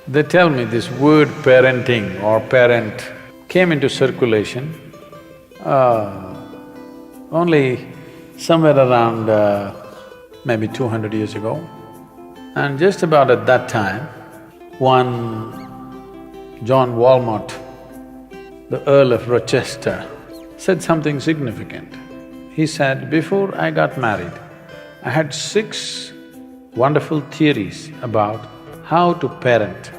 They tell me this word parenting or parent came into circulation only somewhere around maybe 200 years ago. And just about at that time, one John Walmart, the Earl of Rochester, said something significant. He said, before I got married, I had 6 wonderful theories about how to parent.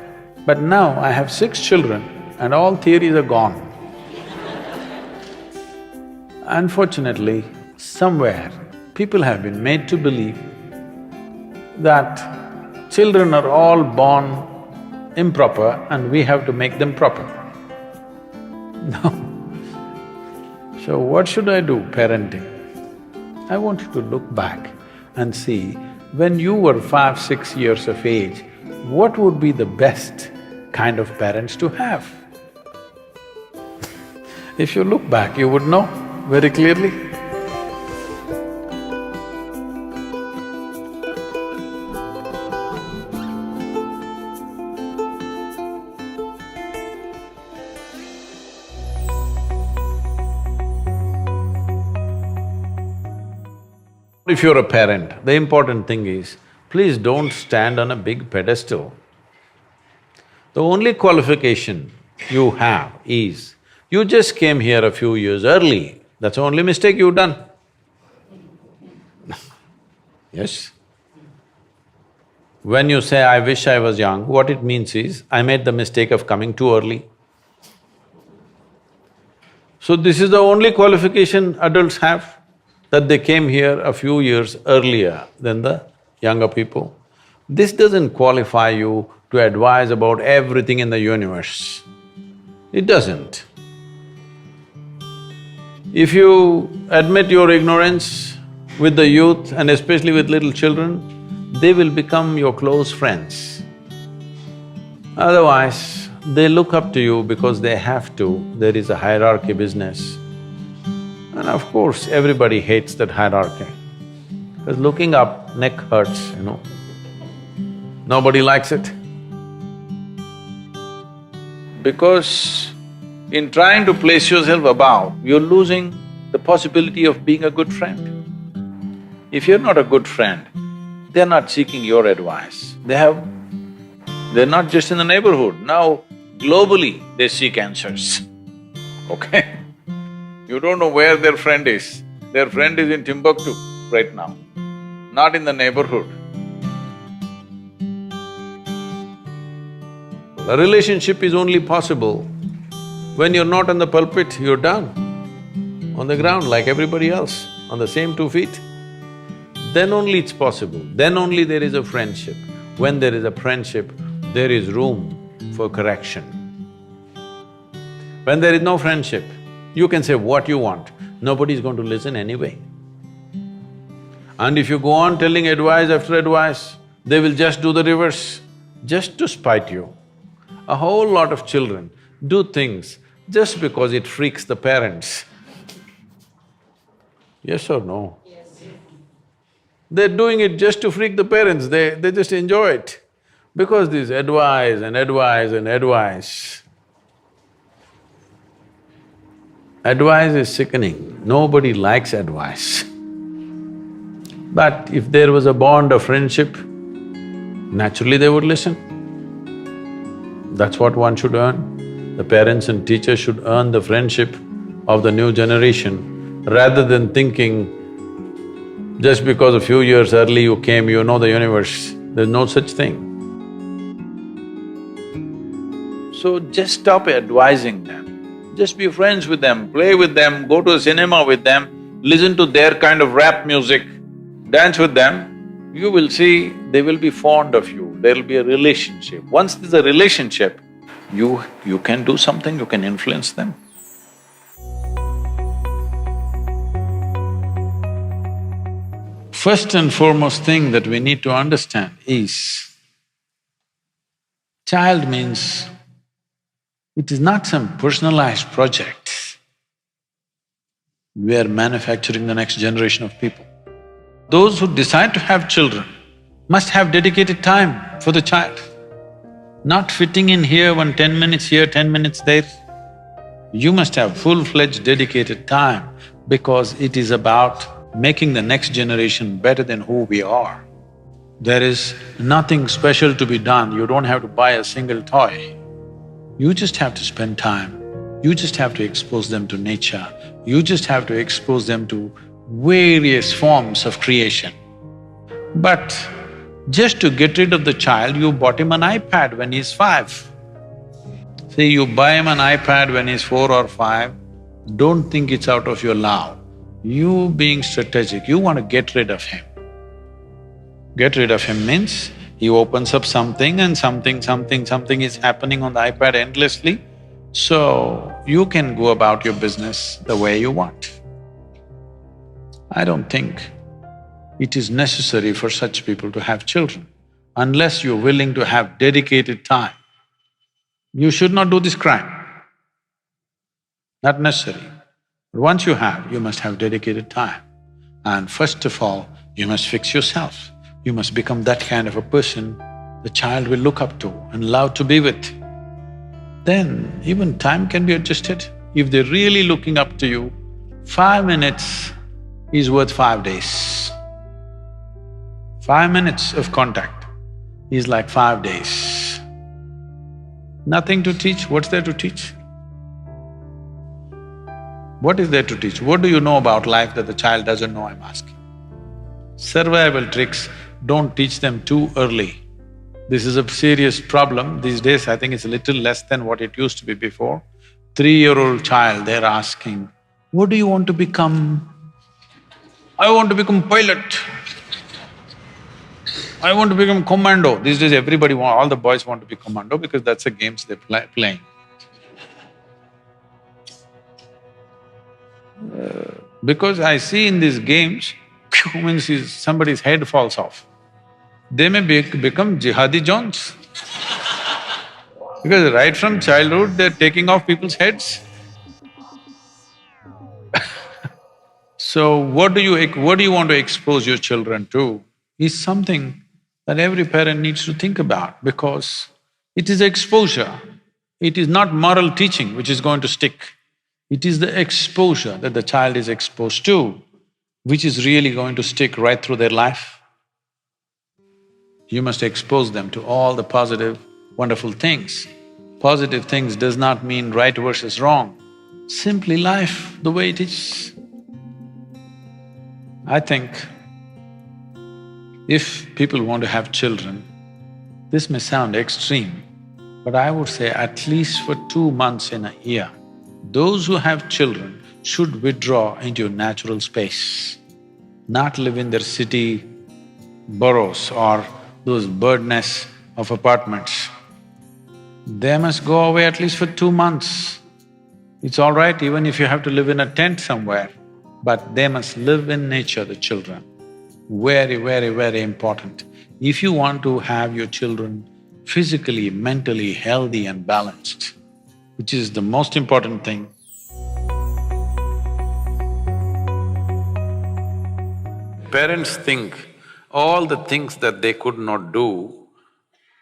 But now I have 6 children and all theories are gone. Unfortunately, somewhere people have been made to believe that children are all born improper and we have to make them proper. No. So what should I do parenting? I want you to look back and see, when you were 5, 6 years of age, what would be the best kind of parents to have? If you look back, you would know very clearly. If you're a parent, the important thing is, please don't stand on a big pedestal. The only qualification you have is, you just came here a few years early, that's the only mistake you've done. Yes? When you say, I wish I was young, what it means is, I made the mistake of coming too early. So this is the only qualification adults have, that they came here a few years earlier than the younger people. This doesn't qualify you to advise about everything in the universe. It doesn't. If you admit your ignorance with the youth and especially with little children, they will become your close friends. Otherwise, they look up to you because they have to, there is a hierarchy business. And of course, everybody hates that hierarchy, because looking up, neck hurts, you know. Nobody likes it. Because in trying to place yourself above, you're losing the possibility of being a good friend. If you're not a good friend, they're not seeking your advice. They're not just in the neighborhood, now globally they seek answers, okay? You don't know where their friend is. Their friend is in Timbuktu right now, not in the neighborhood. A relationship is only possible when you're not on the pulpit, you're down on the ground like everybody else, on the same 2 feet. Then only it's possible, then only there is a friendship. When there is a friendship, there is room for correction. When there is no friendship, you can say what you want, nobody's going to listen anyway. And if you go on telling advice after advice, they will just do the reverse, just to spite you. A whole lot of children do things just because it freaks the parents. Yes or no? Yes. They're doing it just to freak the parents, they just enjoy it. Because this advice and advice and advice, advice is sickening, nobody likes advice. But if there was a bond of friendship, naturally they would listen. That's what one should earn. The parents and teachers should earn the friendship of the new generation, rather than thinking, just because a few years early you came, you know the universe. There's no such thing. So just stop advising them. Just be friends with them, play with them, go to a cinema with them, listen to their kind of rap music, dance with them. You will see they will be fond of you, there'll be a relationship. Once there's a relationship, you can do something, you can influence them. First and foremost thing that we need to understand is, child means it is not some personalized project. We are manufacturing the next generation of people. Those who decide to have children must have dedicated time for the child. not fitting in here, 10 minutes here, 10 minutes there. You must have full-fledged dedicated time because it is about making the next generation better than who we are. There is nothing special to be done, you don't have to buy a single toy. You just have to spend time, you just have to expose them to nature, you just have to expose them to various forms of creation. But just to get rid of the child, you bought him an iPad when he's 5. See, you buy him an iPad when he's 4 or 5, don't think it's out of your love. You being strategic, you want to get rid of him. Get rid of him means he opens up something and something is happening on the iPad endlessly, so you can go about your business the way you want. I don't think it is necessary for such people to have children, unless you're willing to have dedicated time. You should not do this crime, not necessary. But once you have, you must have dedicated time. And first of all, you must fix yourself. You must become that kind of a person the child will look up to and love to be with. Then even time can be adjusted. If they're really looking up to you, 5 minutes is worth 5 days. 5 minutes of contact is like 5 days. Nothing to teach, what's there to teach? What is there to teach? What do you know about life that the child doesn't know, I'm asking? Survival tricks, don't teach them too early. This is a serious problem. These days, I think it's a little less than what it used to be before. 3-year-old child, they're asking, what do you want to become? I want to become pilot. I want to become commando. These days all the boys want to be commando because that's the games they're playing. Because I see in these games, means somebody's head falls off. They may become jihadi Johns. Because right from childhood, they're taking off people's heads. So what do you want to expose your children to is something that every parent needs to think about, because it is exposure. It is not moral teaching which is going to stick. It is the exposure that the child is exposed to which is really going to stick right through their life. You must expose them to all the positive, wonderful things. Positive things does not mean right versus wrong, simply life the way it is. I think if people want to have children, this may sound extreme, but I would say at least for 2 months in a year, those who have children should withdraw into a natural space, not live in their city boroughs or those bird nests of apartments. They must go away at least for 2 months. It's all right even if you have to live in a tent somewhere, but they must live in nature, the children. Very, very, very important. If you want to have your children physically, mentally healthy and balanced, which is the most important thing, parents think all the things that they could not do,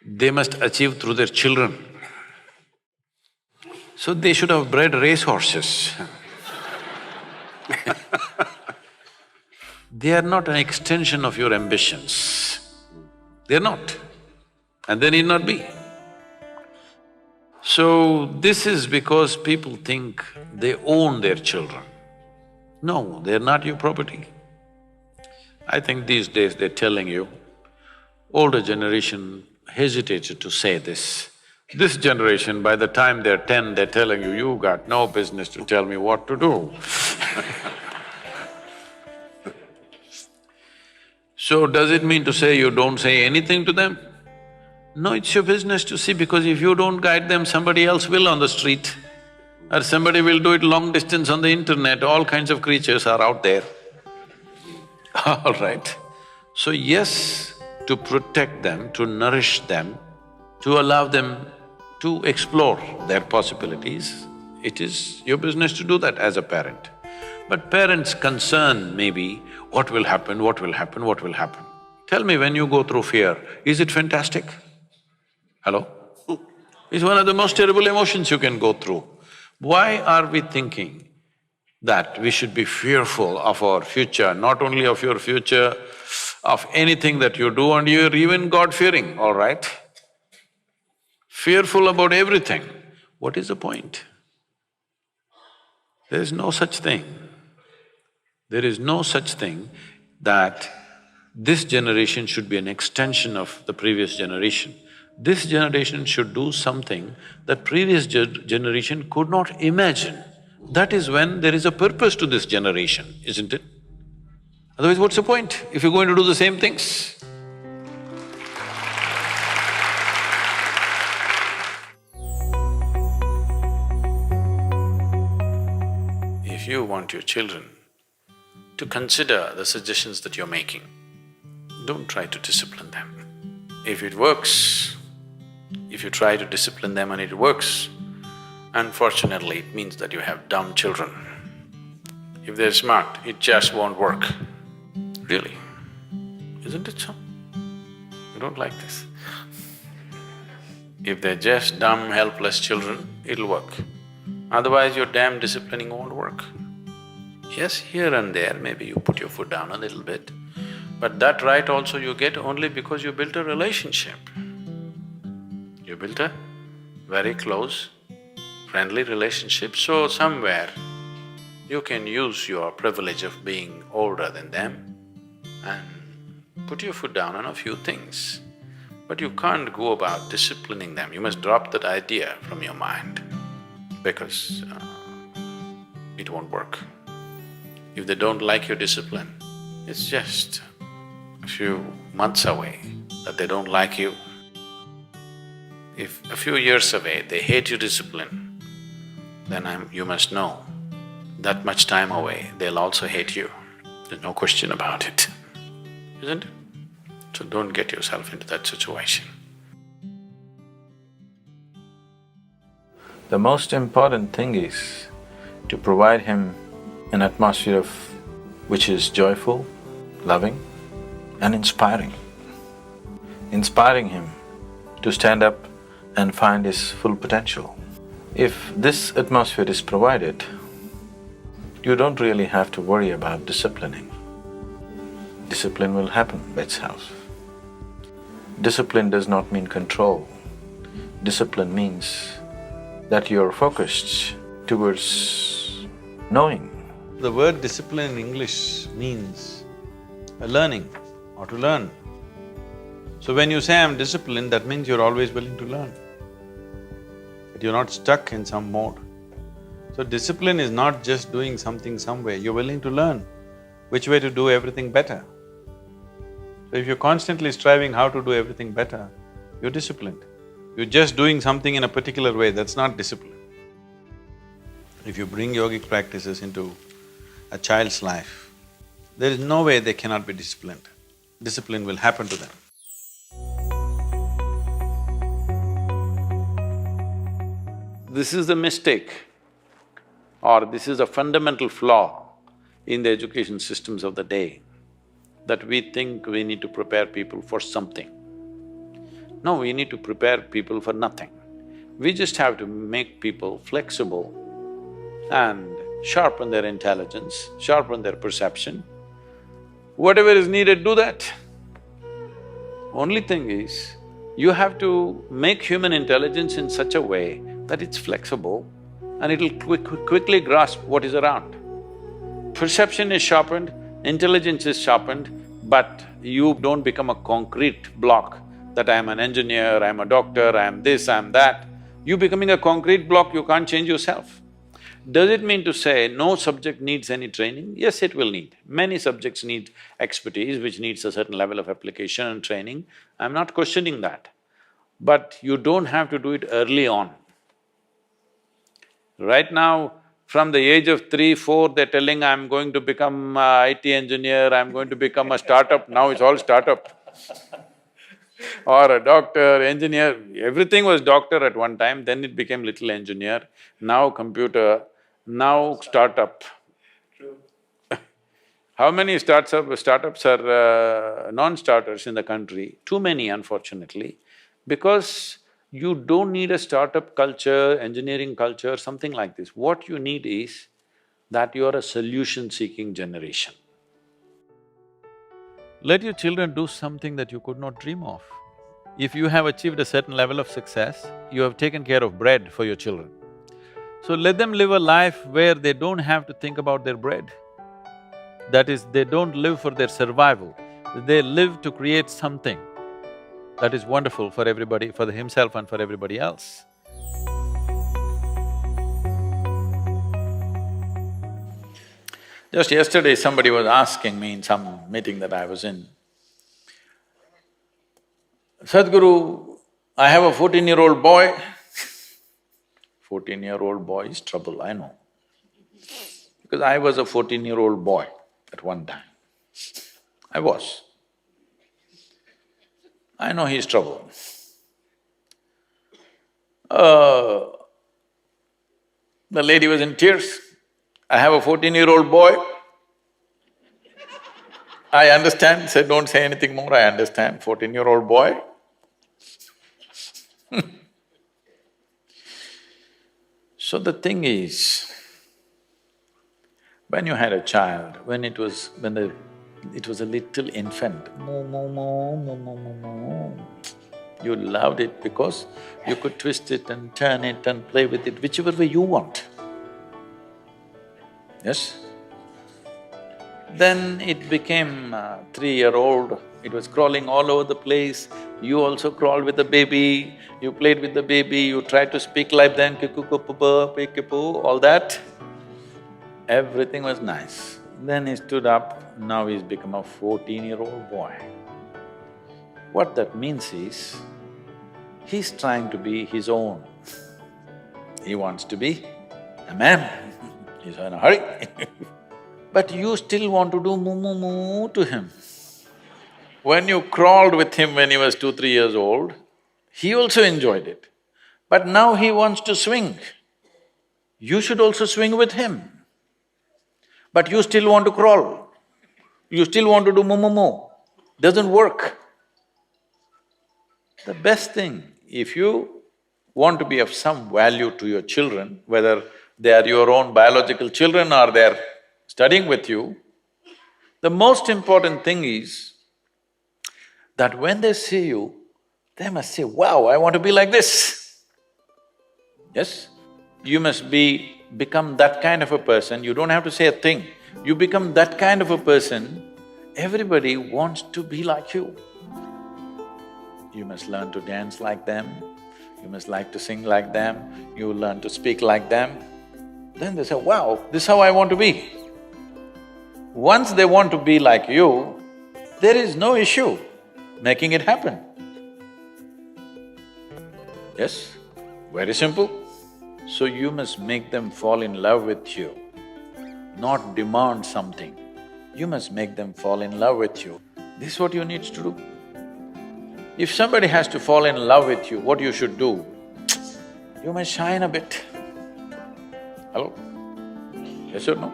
they must achieve through their children. So they should have bred racehorses. They are not an extension of your ambitions. They're not, and they need not be. So this is because people think they own their children. No, they're not your property. I think these days they're telling you, older generation hesitated to say this. This generation, by the time they're 10, they're telling you, you got no business to tell me what to do. So does it mean to say you don't say anything to them? No, it's your business to see, because if you don't guide them, somebody else will on the street, or somebody will do it long distance on the internet, all kinds of creatures are out there. All right. So yes, to protect them, to nourish them, to allow them to explore their possibilities, it is your business to do that as a parent. But parents' concern may be, what will happen, what will happen, what will happen? Tell me, when you go through fear, is it fantastic? Hello? It's one of the most terrible emotions you can go through. Why are we thinking that we should be fearful of our future, not only of your future, of anything that you do, and you're even God-fearing, all right? Fearful about everything. What is the point? There is no such thing. There is no such thing that this generation should be an extension of the previous generation. This generation should do something that previous generation could not imagine. That is when there is a purpose to this generation, isn't it? Otherwise, what's the point if you're going to do the same things? If you want your children to consider the suggestions that you're making, don't try to discipline them. If it works, if you try to discipline them and it works, unfortunately, it means that you have dumb children. If they're smart, it just won't work. Really, isn't it so? You don't like this. If they're just dumb, helpless children, it'll work. Otherwise, your damn disciplining won't work. Yes, here and there, maybe you put your foot down a little bit, but that right also you get only because you built a relationship. You built a very close, friendly relationship, so somewhere you can use your privilege of being older than them and put your foot down on a few things. But you can't go about disciplining them, you must drop that idea from your mind because it won't work. If they don't like your discipline, it's just a few months away that they don't like you. If a few years away they hate your discipline, then you must know that much time away they'll also hate you. There's no question about it, isn't it? So don't get yourself into that situation. The most important thing is to provide him an atmosphere which is joyful, loving and inspiring. Inspiring him to stand up and find his full potential. If this atmosphere is provided, you don't really have to worry about disciplining. Discipline will happen by itself. Discipline does not mean control. Discipline means that you're focused towards knowing. The word discipline in English means a learning or to learn. So when you say, I'm disciplined, that means you're always willing to learn. That you're not stuck in some mode. So discipline is not just doing something some way, you're willing to learn which way to do everything better. So if you're constantly striving how to do everything better, you're disciplined. You're just doing something in a particular way, that's not discipline. If you bring yogic practices into a child's life, there is no way they cannot be disciplined. Discipline will happen to them. This is the mistake, or this is a fundamental flaw in the education systems of the day, that we think we need to prepare people for something. No, we need to prepare people for nothing. We just have to make people flexible and sharpen their intelligence, sharpen their perception. Whatever is needed, do that. Only thing is, you have to make human intelligence in such a way that it's flexible and it'll quickly grasp what is around. Perception is sharpened, intelligence is sharpened, but you don't become a concrete block that I'm an engineer, I'm a doctor, I'm this, I'm that. You becoming a concrete block, you can't change yourself. Does it mean to say no subject needs any training? Yes, it will need. Many subjects need expertise, which needs a certain level of application and training. I'm not questioning that. But you don't have to do it early on. Right now, from the age of 3, 4, they're telling, I'm going to become a IT engineer, I'm going to become a startup, now it's all startup. Or a doctor, engineer, everything was doctor at one time, then it became little engineer, now computer, now startup. True. How many startups are non-starters in the country? Too many, unfortunately, because You don't need a startup culture, engineering culture, something like this. What you need is that you are a solution-seeking generation. Let your children do something that you could not dream of. If you have achieved a certain level of success, you have taken care of bread for your children. So let them live a life where they don't have to think about their bread. That is, they don't live for their survival, they live to create something that is wonderful for everybody, for himself and for everybody else. Just yesterday, somebody was asking me in some meeting that I was in, Sadhguru, I have a 14-year-old boy. 14-year-old boy is trouble, I know. Because I was a 14-year-old boy at one time. I was. I know he's trouble. The lady was in tears. I have a 14-year-old boy. I understand, said, don't say anything more, I understand, 14-year-old boy. So the thing is, when you had a child, when it was a little infant, moo, moo, moo, moo, moo, moo, moo, you loved it because you could twist it and turn it and play with it whichever way you want. Yes? Then it became 3-year-old, it was crawling all over the place, you also crawled with the baby, you played with the baby, you tried to speak like them, all that. Everything was nice. Then he stood up, now he's become a 14-year-old boy. What that means is, he's trying to be his own. He wants to be a man, he's in a hurry. But you still want to do moo moo moo to him. When you crawled with him when he was 2, 3 years old, he also enjoyed it. But now he wants to swing. You should also swing with him. But you still want to crawl. You still want to do moo moo moo. Doesn't work. The best thing, if you want to be of some value to your children, whether they are your own biological children or they're studying with you, the most important thing is that when they see you, they must say, wow, I want to be like this. Yes? You must become that kind of a person, you don't have to say a thing. You become that kind of a person, everybody wants to be like you. You must learn to dance like them, you must like to sing like them, you learn to speak like them. Then they say, wow, this is how I want to be. Once they want to be like you, there is no issue making it happen. Yes? Very simple. So you must make them fall in love with you, not demand something. You must make them fall in love with you. This is what you need to do. If somebody has to fall in love with you, what you should do? You must shine a bit. Hello? Yes or no?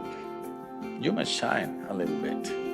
You must shine a little bit.